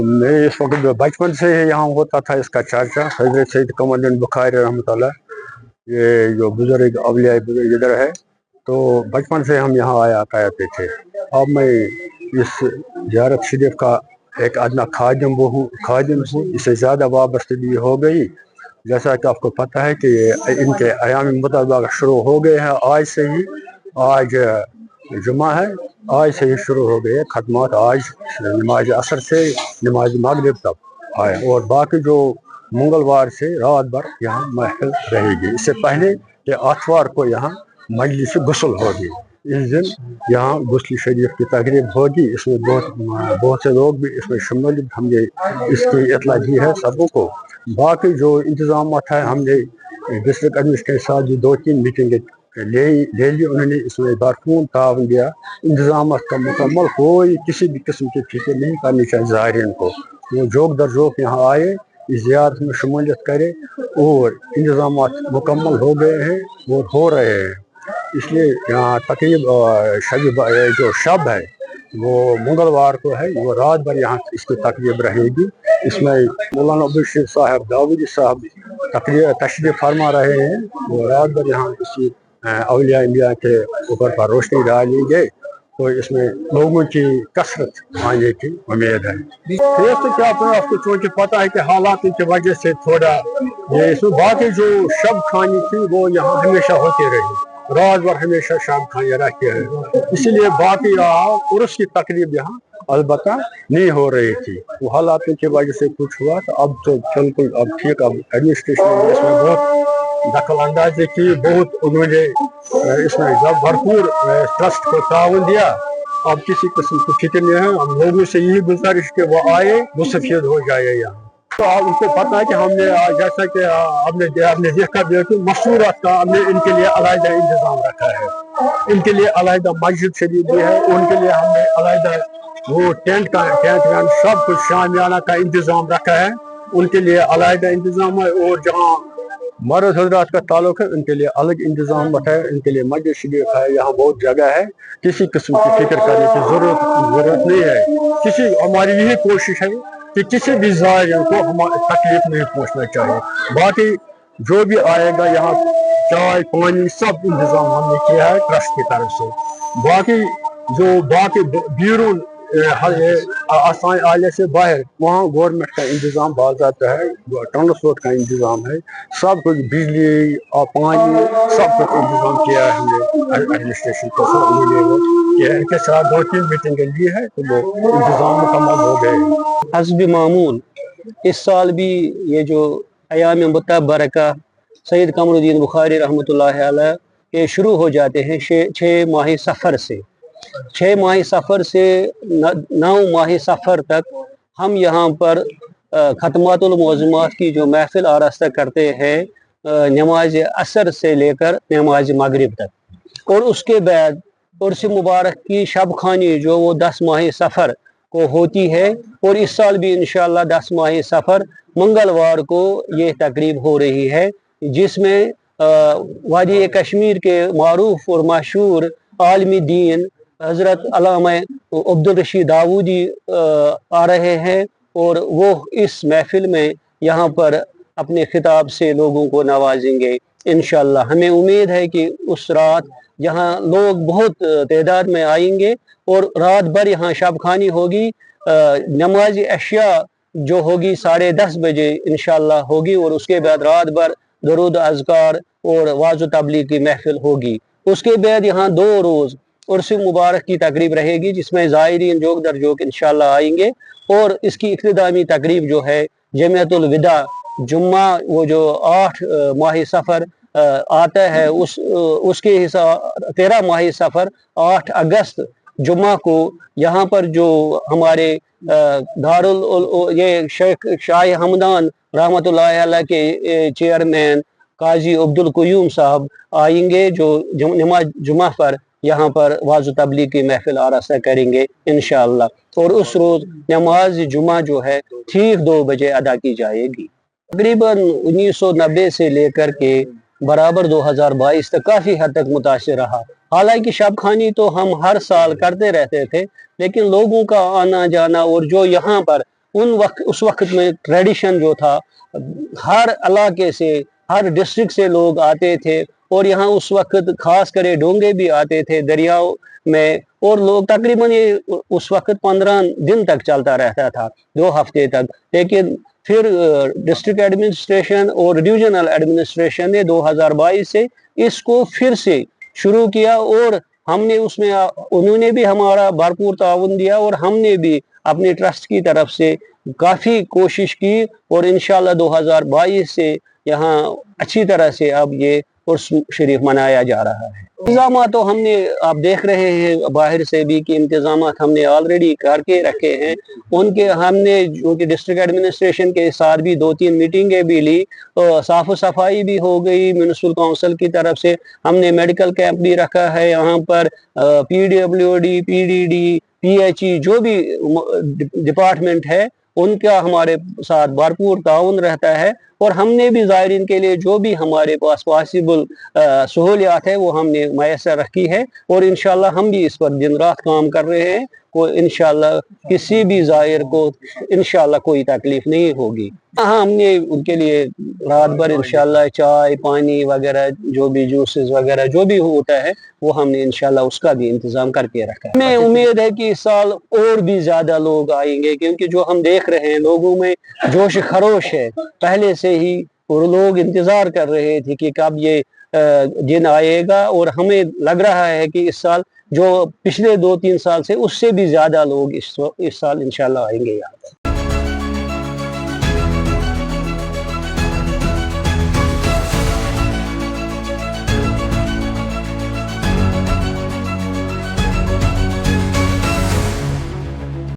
मैं इस वक्त बचपन से यहाँ होता था इसका चर्चा। हजरत सैयद कमरुद्दीन बुखारी रहमतुल्लाह, ये जो बुजुर्ग अवलिया बुजुर्ग इधर है, तो बचपन से हम यहाँ आया करते थे। अब मैं इस ज़ियारत शरीफ का एक अदना खादिम हूँ, इससे ज़्यादा वाबस्तगी हो गई। जैसा कि आपको पता है कि इनके अयाम मुतबक शुरू हो गए हैं आज से ही। आज जुमा है, आज से ही शुरू हो गए खत्मात। आज नमाज असर से नमाज मगरिब तक आए, और बाकी जो मंगलवार से रात भर यहाँ महफिल रहेगी। इससे पहले कि आठवार को यहाँ मजलिस गुस्ल होगी। इस दिन यहाँ गुस्ल शरीफ की तकरीब होगी। इसमें बहुत से लोग भी इसमें शमूलियत, हमने इसकी इतला दी है सबों को। बाकी जो इंतजाम है, हमने डिस्ट्रिक्ट एडमिनिस्ट्रेशन के साथ जो 2-3 मीटिंगें ले ली, उन्होंने इसमें भरपूर ताउन दिया। इंतजाम का मुकम्मल, कोई किसी भी किस्म की फिक्र नहीं करनी चाहिए ज़ाहिरीन को। वो जोक दर जोक यहाँ आए, इस ज़ियारत में शमूलियत करे, और इंतजाम मुकम्मल हो गए हैं और हो रहे हैं। इसलिए यहाँ तकरीब जो शब है वो मंगलवार को है, वो रात भर यहाँ इसकी तकरीब रहेगी। इसमें मौलाना अब्दुल रशीद साहब दाऊदी साहब तशरीफ फरमा रहे हैं। वो रात भर यहाँ इसी अवलिया इंडिया के ऊपर पर रोशनी डाली गई, तो इसमें लोगों की कसरत आने की उम्मीद है। फिर तो क्या आपको चूँकि पता है कि हालात की वजह से थोड़ा ये इसमें बाकी जो शब खानी थी वो यहाँ हमेशा होती रही, रात भर हमेशा शब खानी रहती है। इसीलिए बाकी उर्स की तकरीब यहाँ अलबत्ता नहीं हो रही थी। वो हालात की वजह से कुछ हुआ, तो अब तो बिल्कुल अब ठीक। अब एडमिनिस्ट्रेशन ने इसमें बहुत दखल अंदाजी की, बहुत उन्होंने इसमें जब भरपूर ट्रस्ट को ताउन दिया। अब किसी किस्म की फिक्र नहीं है। हम लोगों से यही गुजारिश के वो आए, मुस्तफीद हो जाए यहाँ। तो उनको पता है कि हमने जैसा कि आपने देखा भी है कि मशहूरात का हमने इनके लिए अलहदा इंतजाम रखा है। इनके लिए अलहदा मस्जिद शरीफ भी है, उनके लिए हमने अलहदा वो टेंट सब कुछ शामियाना का इंतजाम रखा है। उनके लिए अलहदा इंतजाम है, और जहाँ मर्द हजरात का ताल्लुक है उनके लिए अलग इंतजाम है। इनके लिए मस्जिद शरीफ है, यहाँ बहुत जगह है। किसी किस्म की फिक्र करने की जरूरत नहीं है। किसी हमारी यही कोशिश है कि किसी भी ज़ायरीन को हमारी तकलीफ नहीं पहुँचना चाहिए। बाकी जो भी आएगा यहाँ चाय पानी सब इंतजाम हमने किया है ट्रस्ट की तरफ से। बाकी बीरून आले से बाहर वहाँ गवर्नमेंट का इंतजाम बाज़ाब्ता है, ट्रांसपोर्ट का इंतजाम है, सब कुछ बिजली और पानी सब कुछ इंतजाम किया है हमने एडमिनिस्ट्रेशन को। इनके साथ 2-3 मीटिंगें ली है, तो वो इंतजाम मुकम्मल हो गए। हस्ब मामूल इस साल भी ये जो अयाम मुतबरका सैयद कमरुद्दीन बुखारी रहमतुल्लाह अलैह के शुरू हो जाते हैं 6 माह सफ़र से। 6 माह सफ़र से 9 माह सफ़र तक हम यहाँ पर ख़त्मातुल मौज़ूमात की जो महफ़िल आरास्ता करते हैं, नमाज असर से लेकर नमाज मगरिब तक, और उसके बाद उर्स मुबारक की शब खानी जो वो 10 माह सफ़र को होती है। और इस साल भी इंशाअल्लाह 10 माह सफ़र मंगलवार को ये तकरीब हो रही है, जिसमें वादी कश्मीर के मारूफ और मशहूर आलमी दीन हज़रत अल्लामा अब्दुल रशीद दाऊदी आ रहे हैं, और वो इस महफिल में यहाँ पर अपने खिताब से लोगों को नवाजेंगे इंशाअल्लाह। हमें उम्मीद है कि उस रात यहाँ लोग बहुत तादाद में आएंगे, और रात भर यहाँ शब खानी होगी। नमाज अशिया जो होगी 10:30 बजे इंशाअल्लाह होगी, और उसके बाद रात भर दरूद अज़कार और वाज़ तबलीग की महफिल होगी। उसके बाद यहाँ 2 रोज़ उर्स मुबारक की तकरीब रहेगी, जिसमें ज़ायरीन जोक दर जोक इंशाअल्लाह आएंगे। और इसकी इख्तितामी तकरीब जो है जमियतुल विदा जुम्मा, वो जो 8 माह सफ़र आता है उसके हिसाब 13 माह सफ़र 8 अगस्त जुम्मा को यहाँ पर जो हमारे दारुल ये शेख शाह हमदान रहमतुल्लाह अलैह के चेयरमैन काजी अब्दुल क़य्यूम साहब आएंगे, जो नमाज जुम्मा पर यहाँ पर वाज़ तबलीग की महफिल आरास्ता करेंगे इंशाअल्लाह। और उस रोज़ नमाज जुम्मा जो है ठीक 2 बजे अदा की जाएगी। तकरीबन 1990 से लेकर के बराबर 2022 तक काफ़ी हद तक मुतासिर रहा। हालांकि शब खानी तो हम हर साल करते रहते थे, लेकिन लोगों का आना जाना और जो यहाँ पर उस वक्त में ट्रेडिशन जो था, हर इलाके से, हर डिस्ट्रिक्ट से लोग आते थे और यहाँ उस वक्त खास कर डोंगे भी आते थे दरियाओं में, और लोग तकरीबन ये उस वक्त 15 दिन तक चलता रहता था, 2 हफ्ते तक। लेकिन फिर डिस्ट्रिक्ट एडमिनिस्ट्रेशन और डिविजनल एडमिनिस्ट्रेशन ने 2022 से इसको फिर से शुरू किया और हमने उसमें उन्होंने भी हमारा भरपूर ताउन दिया और हमने भी अपने ट्रस्ट की तरफ से काफ़ी कोशिश की और इंशाल्लाह 2022 से यहाँ अच्छी तरह से अब ये उर्स शरीफ मनाया जा रहा है। इंतजाम तो हमने, आप देख रहे हैं बाहर से भी कि इंतजाम हमने ऑलरेडी करके रखे हैं। उनके हमने जो कि डिस्ट्रिक्ट एडमिनिस्ट्रेशन के साथ भी 2-3 मीटिंगें भी ली, साफ़ सफाई भी हो गई। म्यूनिसिपल काउंसिल की तरफ से हमने मेडिकल कैंप भी रखा है यहाँ पर। PWD, PDD, PHE जो भी डिपार्टमेंट है उनका हमारे साथ भरपूर ताउन रहता है और हमने भी ज़ायरीन के लिए जो भी हमारे पास पॉसिबल सहूलियात है वो हमने मैसर रखी है और इंशाल्लाह हम भी इस पर दिन रात काम कर रहे हैं। को इंशाल्लाह किसी भी ज़ायर को इंशाल्लाह कोई तकलीफ नहीं होगी। हाँ, हमने उनके लिए रात भर इंशाल्लाह चाय पानी वगैरह जो भी जूसेस वगैरह जो भी होता है वो हमने इंशाल्लाह उसका भी इंतज़ाम करके रखा है। हमें उम्मीद है कि इस साल और भी ज़्यादा लोग आएंगे, क्योंकि जो हम देख रहे हैं लोगों में जोश खरोश है। पहले से ही और लोग इंतज़ार कर रहे थे कि कब ये दिन आएगा और हमें लग रहा है कि इस साल जो पिछले 2-3 साल से उससे भी ज़्यादा लोग इस साल इंशाल्लाह आएंगे यहाँ।